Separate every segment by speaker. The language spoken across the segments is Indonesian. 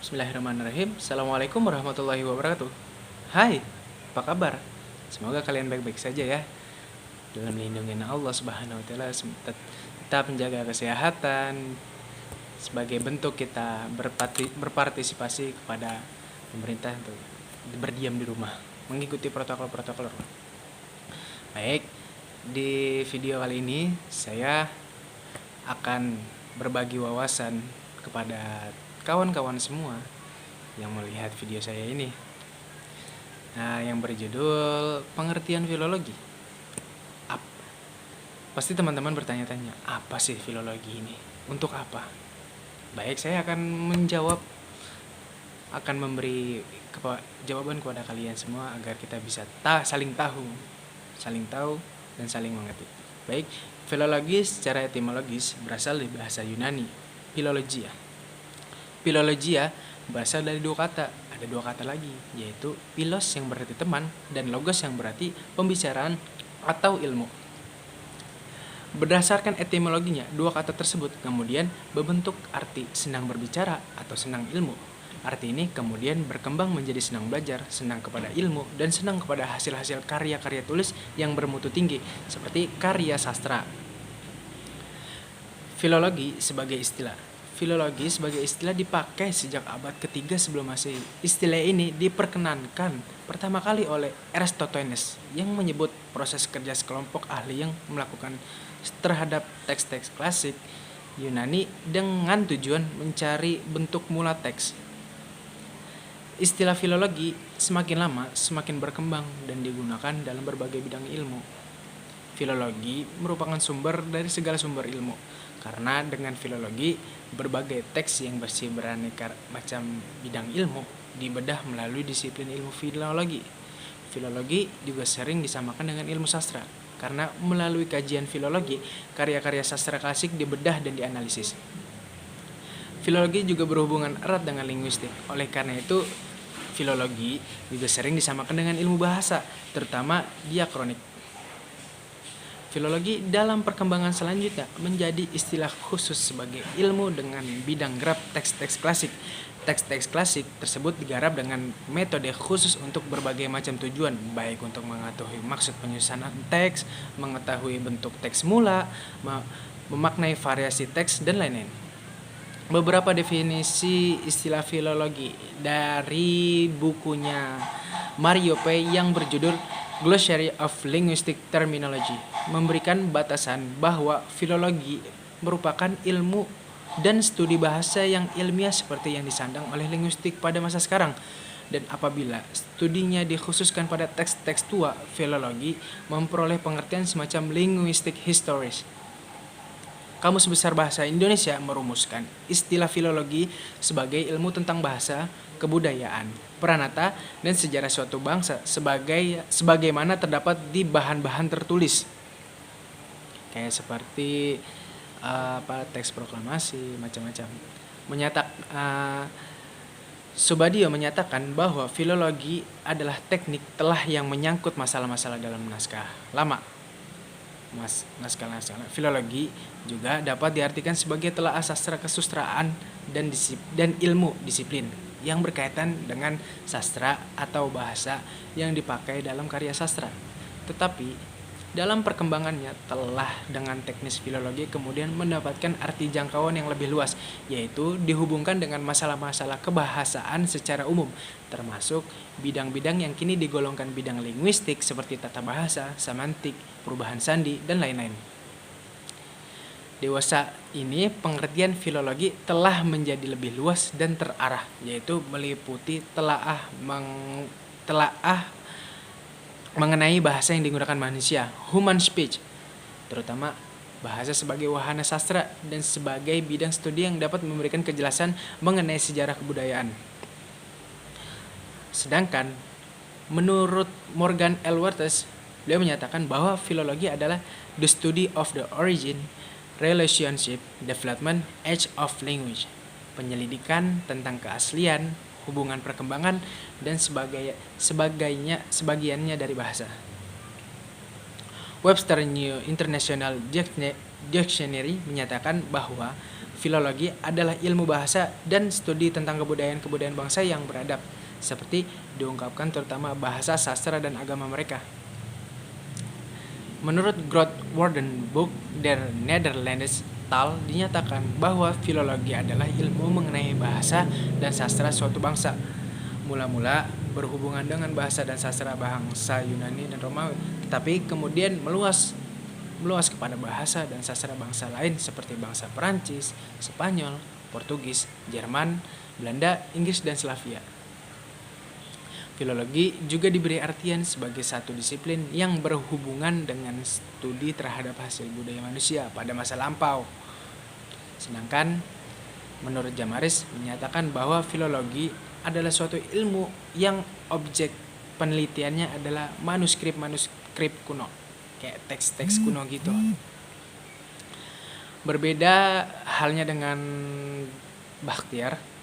Speaker 1: Bismillahirrahmanirrahim. Assalamualaikum warahmatullahi wabarakatuh. Hai, apa kabar? Semoga kalian baik-baik saja ya. Dalam lindungan Allah Subhanahu wa taala, tetap menjaga kesehatan sebagai bentuk kita berpartisipasi kepada pemerintah untuk berdiam di rumah, mengikuti protokol-protokol. Baik, di video kali ini saya akan berbagi wawasan kepada kawan-kawan semua yang melihat video saya ini. Nah, yang berjudul pengertian filologi. Pasti teman-teman bertanya-tanya, apa sih filologi ini? Untuk apa? Baik, saya akan memberi jawaban kepada kalian semua agar kita bisa saling tahu dan saling mengerti. Baik, filologi secara etimologis berasal dari bahasa Yunani, philologia. Philologia berasal dari dua kata. Ada dua kata lagi, yaitu philos yang berarti teman dan logos yang berarti pembicaraan atau ilmu. Berdasarkan etimologinya, dua kata tersebut kemudian berbentuk arti senang berbicara atau senang ilmu. Arti ini kemudian berkembang menjadi senang belajar, senang kepada ilmu, dan senang kepada hasil-hasil karya-karya tulis yang bermutu tinggi, seperti karya sastra. Filologi sebagai istilah dipakai sejak abad ketiga sebelum Masehi. Istilah ini diperkenankan pertama kali oleh Eratosthenes yang menyebut proses kerja sekelompok ahli yang melakukan terhadap teks-teks klasik Yunani dengan tujuan mencari bentuk mula teks. Istilah filologi semakin lama semakin berkembang dan digunakan dalam berbagai bidang ilmu. Filologi merupakan sumber dari segala sumber ilmu, karena dengan filologi berbagai teks yang beraneka macam bidang ilmu dibedah melalui disiplin ilmu filologi. Filologi juga sering disamakan dengan ilmu sastra, karena melalui kajian filologi, karya-karya sastra klasik dibedah dan dianalisis. Filologi juga berhubungan erat dengan linguistik. Oleh karena itu, filologi juga sering disamakan dengan ilmu bahasa, terutama diakronik. Filologi dalam perkembangan selanjutnya menjadi istilah khusus sebagai ilmu dengan bidang garap teks-teks klasik. Teks-teks klasik tersebut digarap dengan metode khusus untuk berbagai macam tujuan, baik untuk mengetahui maksud penyusunan teks, mengetahui bentuk teks mula, memaknai variasi teks, dan lain-lain. Beberapa definisi istilah filologi dari bukunya Mario P. yang berjudul Glossary of Linguistic Terminology memberikan batasan bahwa filologi merupakan ilmu dan studi bahasa yang ilmiah seperti yang disandang oleh linguistik pada masa sekarang. Dan apabila studinya dikhususkan pada teks-teks tua, filologi memperoleh pengertian semacam linguistic historis. Kamus Besar Bahasa Indonesia merumuskan istilah filologi sebagai ilmu tentang bahasa, kebudayaan, peranata, dan sejarah suatu bangsa sebagaimana terdapat di bahan-bahan tertulis. Kayak seperti teks proklamasi, macam-macam. Subagio menyatakan bahwa filologi adalah teknik telah yang menyangkut masalah-masalah dalam naskah lama. Naskah filologi juga dapat diartikan sebagai telaah sastra kesustraan dan ilmu disiplin yang berkaitan dengan sastra atau bahasa yang dipakai dalam karya sastra. Tetapi dalam perkembangannya telah dengan teknis filologi kemudian mendapatkan arti jangkauan yang lebih luas, yaitu dihubungkan dengan masalah-masalah kebahasaan secara umum, termasuk bidang-bidang yang kini digolongkan bidang linguistik seperti tata bahasa, semantik, perubahan sandi, dan lain-lain. Dewasa ini pengertian filologi telah menjadi lebih luas dan terarah, yaitu meliputi telaah mengenai bahasa yang digunakan manusia, human speech, terutama bahasa sebagai wahana sastra dan sebagai bidang studi yang dapat memberikan kejelasan mengenai sejarah kebudayaan. Sedangkan menurut Morgan L. Wurtz, beliau menyatakan bahwa filologi adalah the study of the origin, relationship, development, age of language, penyelidikan tentang keaslian, hubungan perkembangan, dan sebagiannya dari bahasa. Webster New International Dictionary menyatakan bahwa Filologi adalah ilmu bahasa dan studi tentang kebudayaan-kebudayaan bangsa yang beradab, seperti diungkapkan terutama bahasa, sastra, dan agama mereka. Menurut Grootwoordenboek der Nederlandse Taal dinyatakan bahwa filologi adalah ilmu mengenai bahasa dan sastra suatu bangsa. Mula-mula berhubungan dengan bahasa dan sastra bangsa Yunani dan Romawi, tetapi kemudian meluas kepada bahasa dan sastra bangsa lain seperti bangsa Perancis, Spanyol, Portugis, Jerman, Belanda, Inggris, dan Slavia. Filologi juga diberi artian sebagai satu disiplin yang berhubungan dengan studi terhadap hasil budaya manusia pada masa lampau. Sedangkan menurut Jamaris menyatakan bahwa filologi adalah suatu ilmu yang objek penelitiannya adalah manuskrip kuno, kayak teks-teks kuno gitu. Berbeda halnya dengan Bakhtiar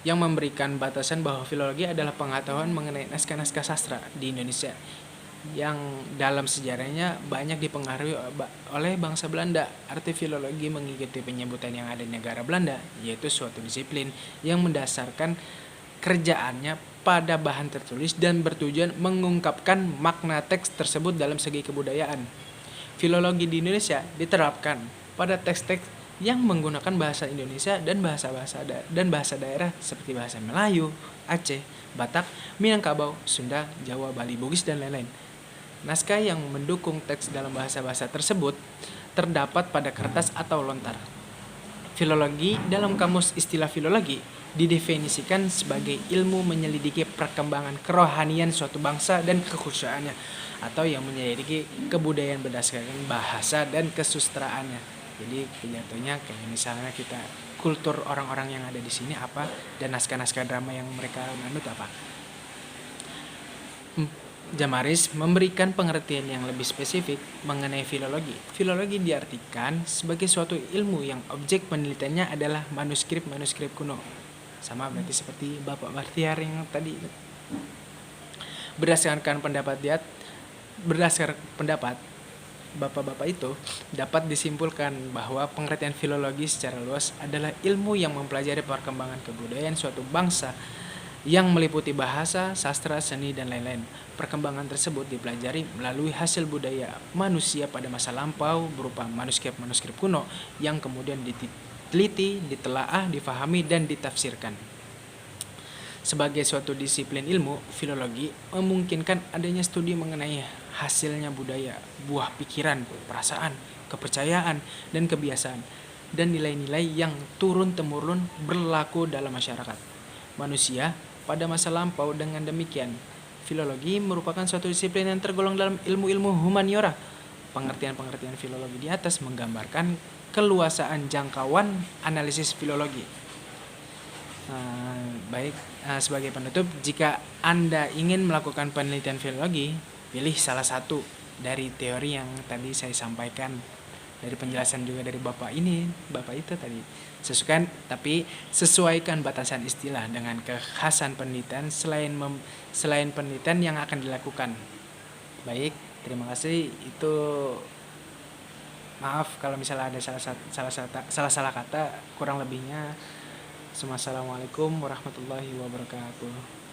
Speaker 1: yang memberikan batasan bahwa filologi adalah pengetahuan mengenai naskah-naskah sastra di Indonesia yang dalam sejarahnya banyak dipengaruhi oleh bangsa Belanda. Arti filologi mengikuti penyebutan yang ada di negara Belanda, yaitu suatu disiplin yang mendasarkan kerjaannya pada bahan tertulis dan bertujuan mengungkapkan makna teks tersebut dalam segi kebudayaan. Filologi di Indonesia diterapkan pada teks-teks yang menggunakan bahasa Indonesia dan bahasa daerah seperti bahasa Melayu, Aceh, Batak, Minangkabau, Sunda, Jawa, Bali, Bugis, dan lain-lain. Naskah yang mendukung teks dalam bahasa-bahasa tersebut terdapat pada kertas atau lontar. Filologi dalam kamus istilah filologi didefinisikan sebagai ilmu menyelidiki perkembangan kerohanian suatu bangsa dan kekhusyuannya, atau yang menyelidiki kebudayaan berdasarkan bahasa dan kesustraannya. Jadi jatuhnya kayak misalnya kita kultur orang-orang yang ada di sini apa, dan naskah-naskah drama yang mereka manut apa. Jamaris memberikan pengertian yang lebih spesifik mengenai filologi. Filologi diartikan sebagai suatu ilmu yang objek penelitiannya adalah manuskrip kuno. Sama berarti seperti Bapak Bakhtiar yang tadi. Berdasarkan pendapat bapak-bapak itu, dapat disimpulkan bahwa pengertian filologi secara luas adalah ilmu yang mempelajari perkembangan kebudayaan suatu bangsa yang meliputi bahasa, sastra, seni, dan lain-lain. Perkembangan tersebut dipelajari melalui hasil budaya manusia pada masa lampau berupa manuskrip kuno yang kemudian diteliti, ditelaah, difahami, dan ditafsirkan. Sebagai suatu disiplin ilmu, filologi memungkinkan adanya studi mengenai hasilnya budaya, buah pikiran, perasaan, kepercayaan, dan kebiasaan, dan nilai-nilai yang turun-temurun berlaku dalam masyarakat manusia pada masa lampau. Dengan demikian, filologi merupakan suatu disiplin yang tergolong dalam ilmu-ilmu humaniora. Pengertian-pengertian filologi di atas menggambarkan keluasaan jangkauan analisis filologi. Sebagai penutup, jika Anda ingin melakukan penelitian filologi, pilih salah satu dari teori yang tadi saya sampaikan, dari penjelasan juga dari bapak itu tadi. Tapi sesuaikan batasan istilah dengan kekhasan penelitian selain penelitian yang akan dilakukan. Baik, terima kasih. Itu maaf kalau misalnya ada salah kata, kurang lebihnya. Assalamualaikum warahmatullahi wabarakatuh.